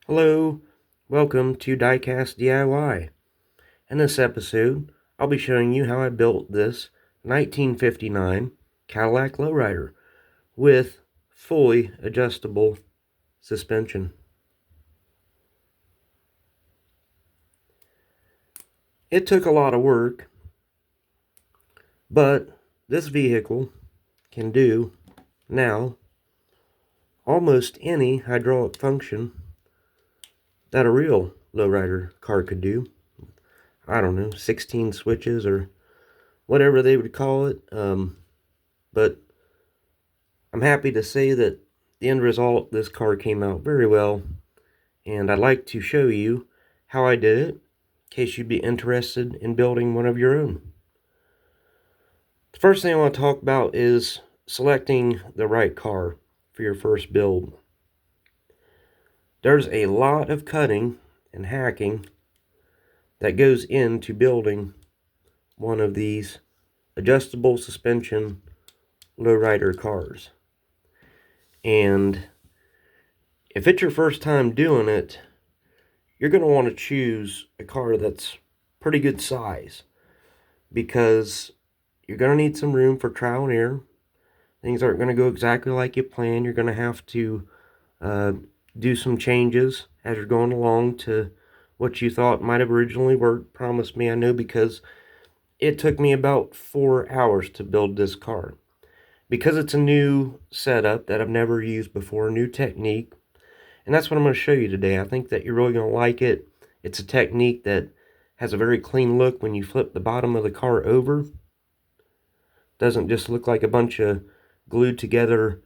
Hello, welcome to DIECAST DIY. In this episode, I'll be showing you how I built this 1959 Cadillac lowrider with fully adjustable suspension. It took a lot of work, but this vehicle can do now almost any hydraulic function that a real lowrider car could do. I don't know, 16 switches or whatever they would call it. But I'm happy to say that the end result, this car came out very well, and I'd like to show you how I did it in case you'd be interested in building one of your own. The first thing I want to talk about is selecting the right car for your first build. There's a lot of cutting and hacking that goes into building one of these adjustable suspension lowrider cars. And if it's your first time doing it, you're going to want to choose a car that's pretty good size, because you're going to need some room for trial and error. Things aren't going to go exactly like you plan. You're going to have to do some changes as you're going along to what you thought might have originally worked. Promise me, I know, because it took me about 4 hours to build this car. Because it's a new setup that I've never used before, a new technique. And that's what I'm going to show you today. I think that you're really going to like it. It's a technique that has a very clean look when you flip the bottom of the car over. Doesn't just look like a bunch of glued together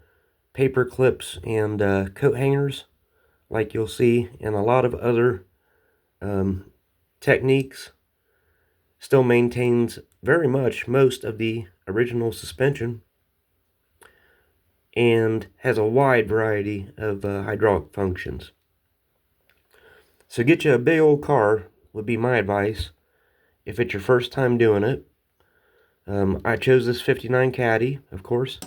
paper clips and coat hangers like you'll see in a lot of other techniques. Still maintains very much most of the original suspension and has a wide variety of hydraulic functions. So get you a big old car would be my advice if it's your first time doing it. I chose this 59 Caddy, of course.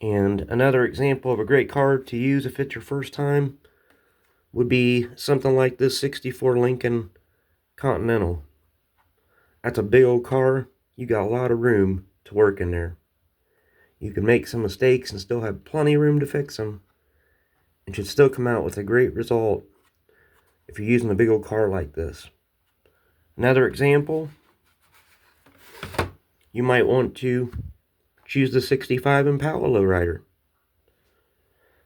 And another example of a great car to use if it's your first time would be something like this 64 Lincoln Continental. That's a big old car. You got a lot of room to work in there. You can make some mistakes and still have plenty of room to fix them, and should still come out with a great result if you're using a big old car like this. Another example, you might want to choose the 65 Impala lowrider.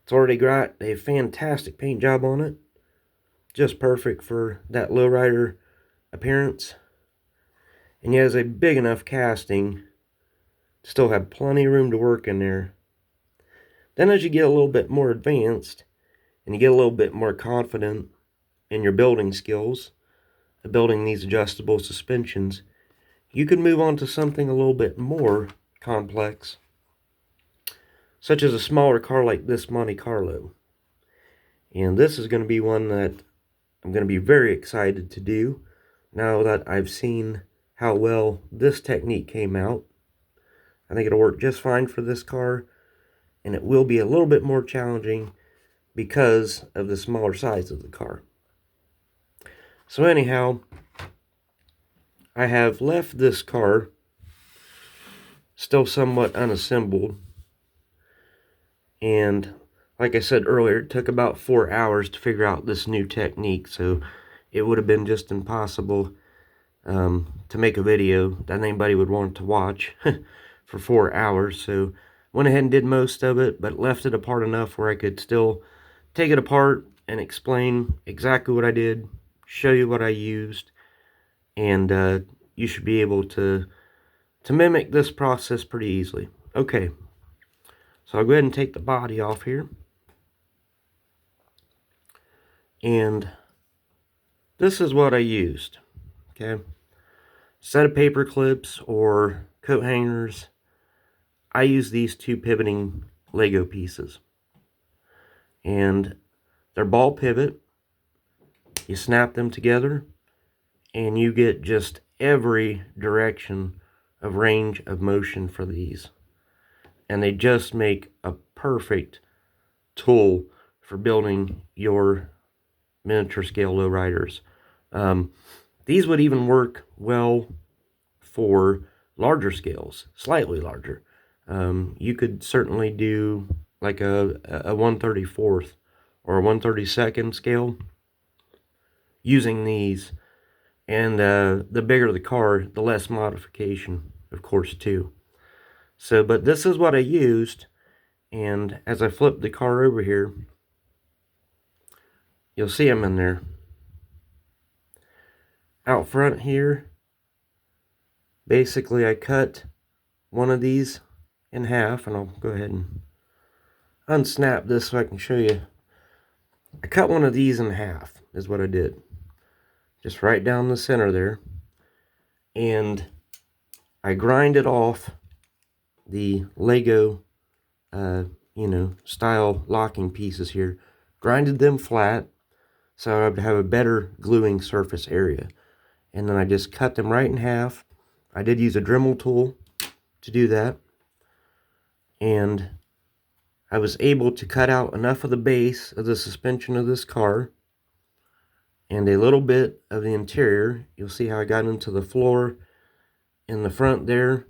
It's already got a fantastic paint job on it, just perfect for that lowrider appearance, and it has a big enough casting to still have plenty of room to work in there. Then as you get a little bit more advanced and you get a little bit more confident in your building skills of building these adjustable suspensions, you can move on to something a little bit more complex, such as a smaller car like this Monte Carlo. And this is going to be one that I'm going to be very excited to do now that I've seen how well this technique came out. I think it'll work just fine for this car, and it will be a little bit more challenging because of the smaller size of the car. So anyhow, I have left this car still somewhat unassembled, and like I said earlier, it took about 4 hours to figure out this new technique, so it would have been just impossible to make a video that anybody would want to watch for 4 hours. So went ahead and did most of it, but left it apart enough where I could still take it apart and explain exactly what I did, show you what I used, and you should be able to mimic this process pretty easily. Okay, so I'll go ahead and take the body off here. And this is what I used. Okay, set of paper clips or coat hangers. I use these two pivoting Lego pieces, and they're ball pivot. You snap them together and you get just every direction of range of motion for these, and they just make a perfect tool for building your miniature scale lowriders. These would even work well for larger scales, slightly larger. You could certainly do like a 1/34th or a 1/32nd scale using these. And the bigger the car, the less modification, of course, too. So, but this is what I used. And as I flip the car over here, you'll see them in there. Out front here, basically I cut one of these in half, and I'll go ahead and unsnap this so I can show you. I cut one of these in half, is what I did. Just right down the center there. And I grinded off the Lego, style locking pieces here. Grinded them flat so I would have a better gluing surface area. And then I just cut them right in half. I did use a Dremel tool to do that. And I was able to cut out enough of the base of the suspension of this car and a little bit of the interior. You'll see how I got into the floor in the front there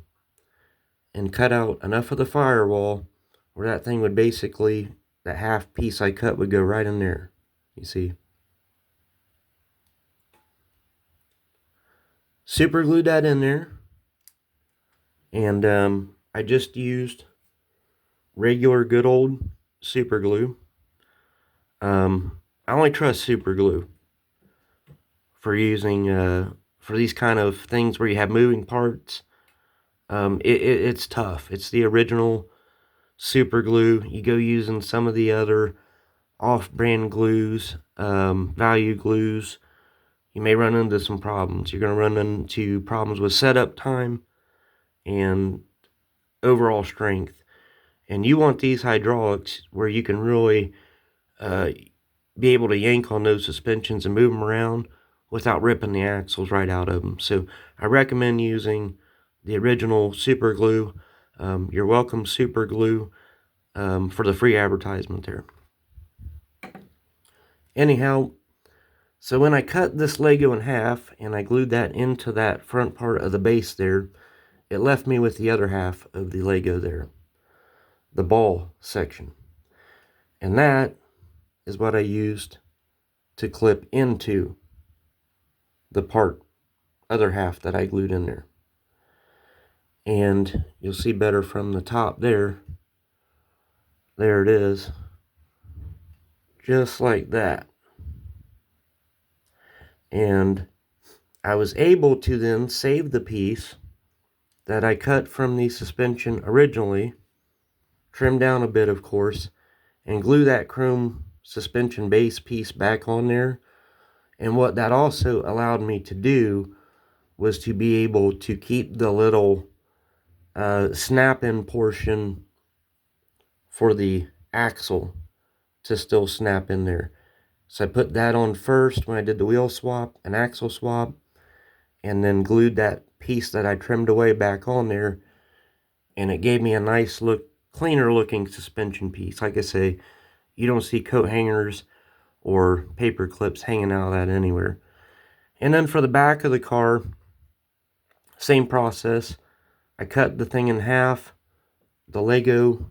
and cut out enough of the firewall where that thing would basically, that half piece I cut would go right in there. You see? Super glued that in there. And I just used regular good old super glue. I only trust super glue for using for these kind of things where you have moving parts. It's tough. It's the original super glue. You go using some of the other off-brand glues, value glues, you may run into some problems. You're going to run into problems with setup time and overall strength. And you want these hydraulics where you can really be able to yank on those suspensions and move them around without ripping the axles right out of them. So I recommend using the original super glue. You're welcome, super glue, for the free advertisement there. Anyhow, so when I cut this Lego in half and I glued that into that front part of the base there, it left me with the other half of the Lego there, the ball section. And that is what I used to clip into the other half that I glued in there. And you'll see better from the top there. There it is. Just like that. And I was able to then save the piece that I cut from the suspension originally, trim down a bit of course, and glue that chrome suspension base piece back on there. And what that also allowed me to do was to be able to keep the little snap-in portion for the axle to still snap in there. So I put that on first when I did the wheel swap and axle swap, and then glued that piece that I trimmed away back on there, and it gave me a nice look, cleaner looking suspension piece. Like I say, you don't see coat hangers or paper clips hanging out of that anywhere. And then for the back of the car, same process. I cut the thing in half, the Lego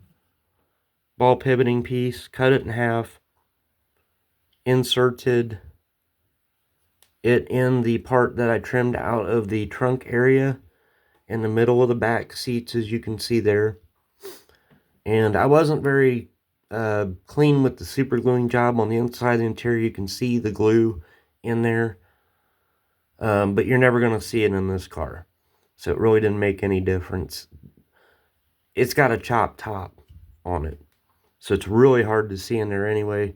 ball pivoting piece, cut it in half, inserted it in the part that I trimmed out of the trunk area in the middle of the back seats, as you can see there. And I wasn't very clean with the super gluing job on the inside of the interior. You can see the glue in there, but you're never going to see it in this car, so it really didn't make any difference. It's got a chopped top on it, so it's really hard to see in there anyway.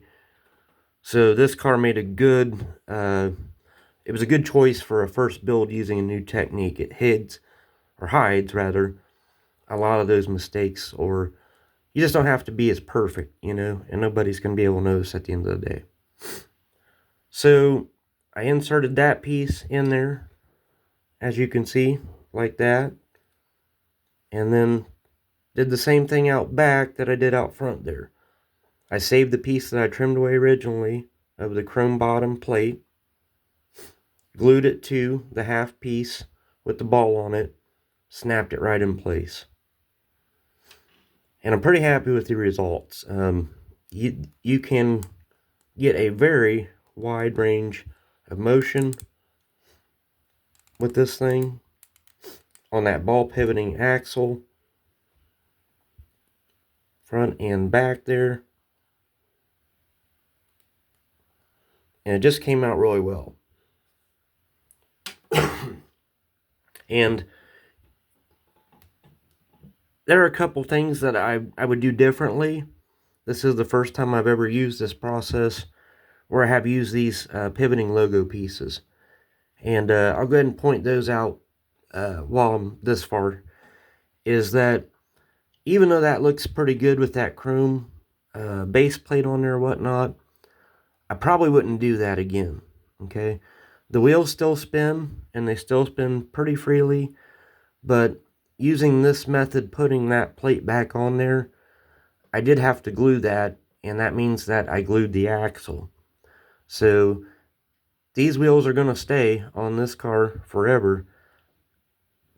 So this car made a good, it was a good choice for a first build using a new technique. It hides rather, a lot of those mistakes, or you just don't have to be as perfect, and nobody's going to be able to notice at the end of the day. So I inserted that piece in there, as you can see, like that, and then did the same thing out back that I did out front there. I saved the piece that I trimmed away originally of the chrome bottom plate, glued it to the half piece with the ball on it, snapped it right in place. And I'm pretty happy with the results. You can get a very wide range of motion with this thing on that ball pivoting axle, front and back there. And it just came out really well. And there are a couple things that I would do differently. This is the first time I've ever used this process where I have used these pivoting logo pieces. And I'll go ahead and point those out while I'm this far. Is that even though that looks pretty good with that chrome base plate on there or whatnot, I probably wouldn't do that again. Okay, the wheels still spin, and they still spin pretty freely, but using this method, putting that plate back on there, I did have to glue that, and that means that I glued the axle. So these wheels are going to stay on this car forever.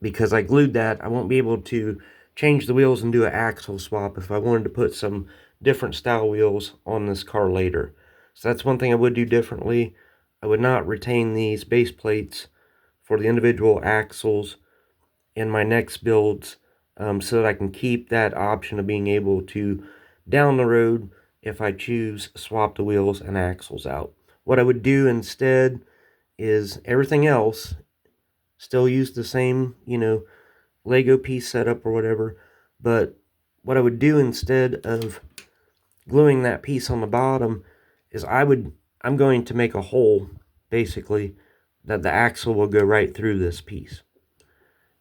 Because I glued that, I won't be able to change the wheels and do an axle swap if I wanted to put some different style wheels on this car later. So that's one thing I would do differently. I would not retain these base plates for the individual axles in my next builds, so that I can keep that option of being able to, down the road, if I choose, swap the wheels and axles out. What I would do instead is everything else, still use the same, Lego piece setup or whatever, but what I would do instead of gluing that piece on the bottom is I'm going to make a hole, basically, that the axle will go right through this piece.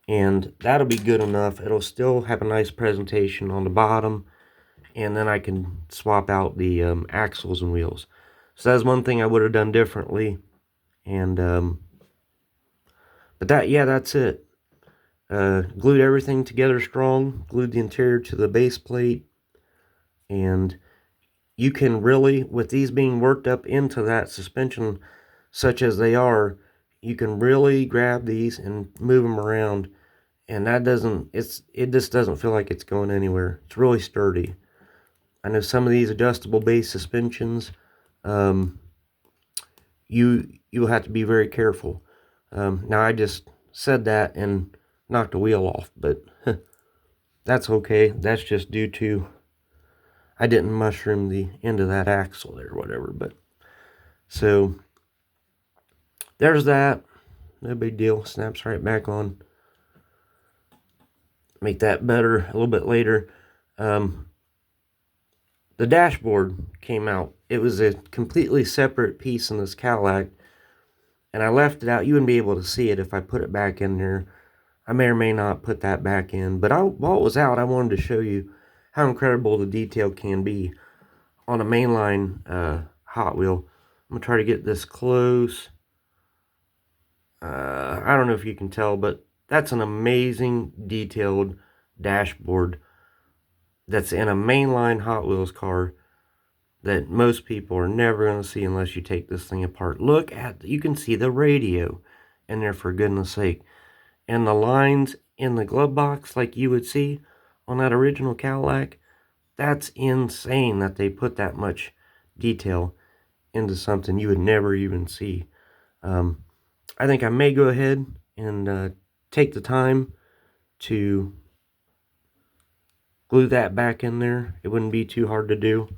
And that'll be good enough. It'll still have a nice presentation on the bottom, and then I can swap out the axles and wheels. So that's one thing I would have done differently. And but that's it. Glued everything together strong, glued the interior to the base plate, and you can really, with these being worked up into that suspension such as they are, you can really grab these and move them around, and it just doesn't feel like it's going anywhere. It's really sturdy. I know some of these adjustable base suspensions, you'll have to be very careful. Now I just said that and knocked a wheel off, but that's okay. That's just due to I didn't mushroom the end of that axle there or whatever. But so there's that. No big deal. Snaps right back on. Make that better a little bit later. The dashboard came out. It was a completely separate piece in this Cadillac, and I left it out. You wouldn't be able to see it if I put it back in there. I may or may not put that back in, but while it was out, I wanted to show you how incredible the detail can be on a mainline Hot Wheel. I'm going to try to get this close. I don't know if you can tell, but that's an amazing detailed dashboard that's in a mainline Hot Wheels car that most people are never going to see unless you take this thing apart. You can see the radio in there, for goodness sake. And the lines in the glove box like you would see on that original Cadillac, that's insane that they put that much detail into something you would never even see. I think I may go ahead and take the time to glue that back in there. It wouldn't be too hard to do,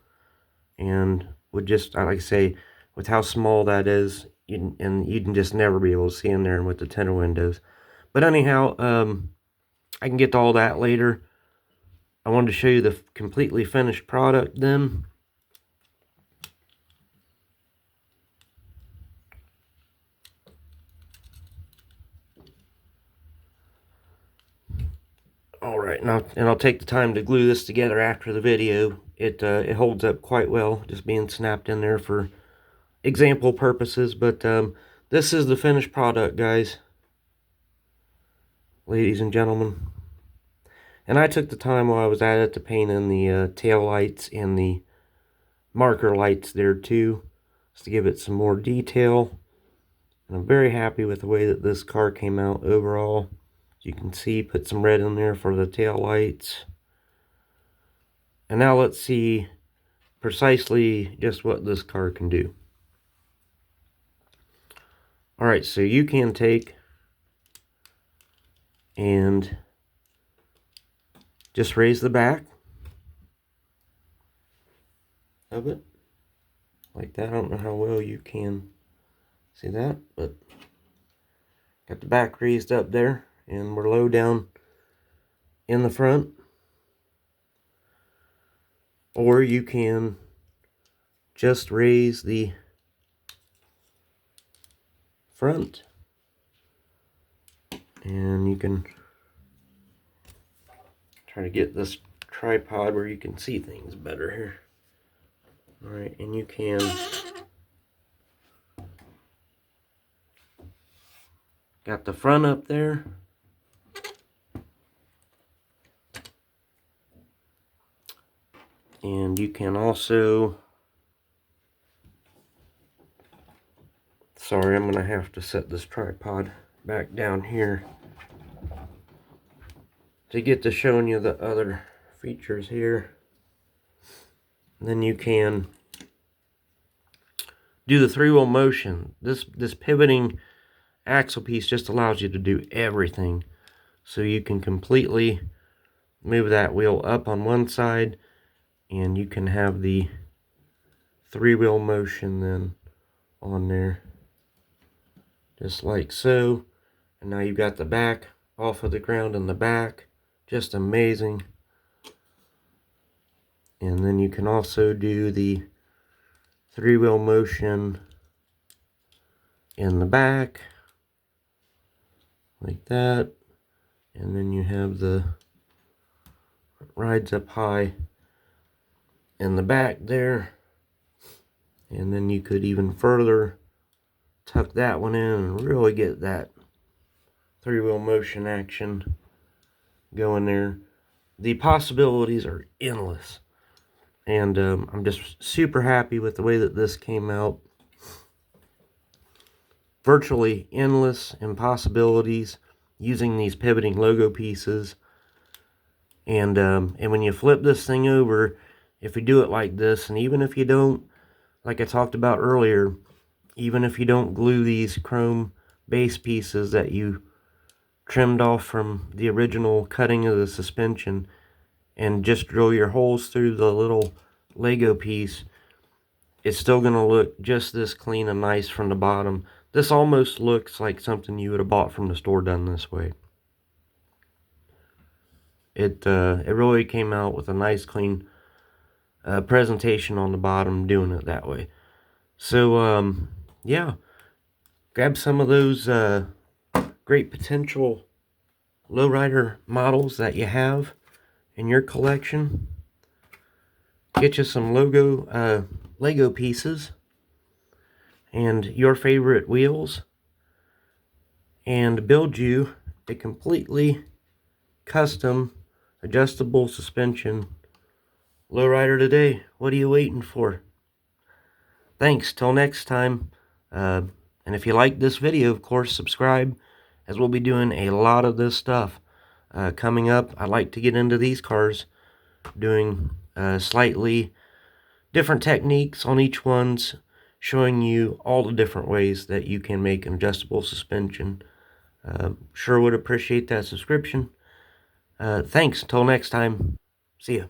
and would just, like I say, with how small that is, and you can just never be able to see in there with the tinted windows. But anyhow, I can get to all that later. I wanted to show you the completely finished product then. Alright, and I'll take the time to glue this together after the video. It holds up quite well, just being snapped in there for example purposes. But this is the finished product, guys. Ladies and gentlemen. And I took the time while I was at it to paint in the tail lights and the marker lights there too, just to give it some more detail. And I'm very happy with the way that this car came out overall. As you can see, put some red in there for the tail lights. And now let's see precisely just what this car can do. Alright, so you can take and just raise the back of it like that. I don't know how well you can see that, but got the back raised up there, and we're low down in the front. Or you can just raise the front, and you can try to get this tripod where you can see things better here. Alright, and you can got the front up there. And you can also, sorry, I'm going to have to set this tripod back down here to get to showing you the other features here. And then you can do the three-wheel motion. This pivoting axle piece just allows you to do everything. So you can completely move that wheel up on one side, and you can have the three-wheel motion then on there, just like so. And now you've got the back off of the ground in the back. Just amazing. And then you can also do the three-wheel motion in the back, like that. And then you have the rides up high in the back there. And then you could even further tuck that one in and really get that three-wheel motion action going there. The possibilities are endless, and I'm just super happy with the way that this came out. Virtually endless in possibilities using these pivoting logo pieces. And when you flip this thing over, if you do it like this, and even if you don't, like I talked about earlier, even if you don't glue these chrome base pieces that you trimmed off from the original cutting of the suspension, and just drill your holes through the little Lego piece, it's still going to look just this clean and nice from the bottom. This almost looks like something you would have bought from the store done this way. It really came out with a nice clean presentation on the bottom doing it that way. So yeah, grab some of those great potential lowrider models that you have in your collection. Get you some Lego pieces and your favorite wheels, and build you a completely custom adjustable suspension lowrider today. What are you waiting for? Thanks, till next time. And if you like this video, of course, subscribe, as we'll be doing a lot of this stuff coming up. I'd like to get into these cars, doing slightly different techniques on each one's, showing you all the different ways that you can make an adjustable suspension. Sure would appreciate that subscription. Thanks, till next time. See ya.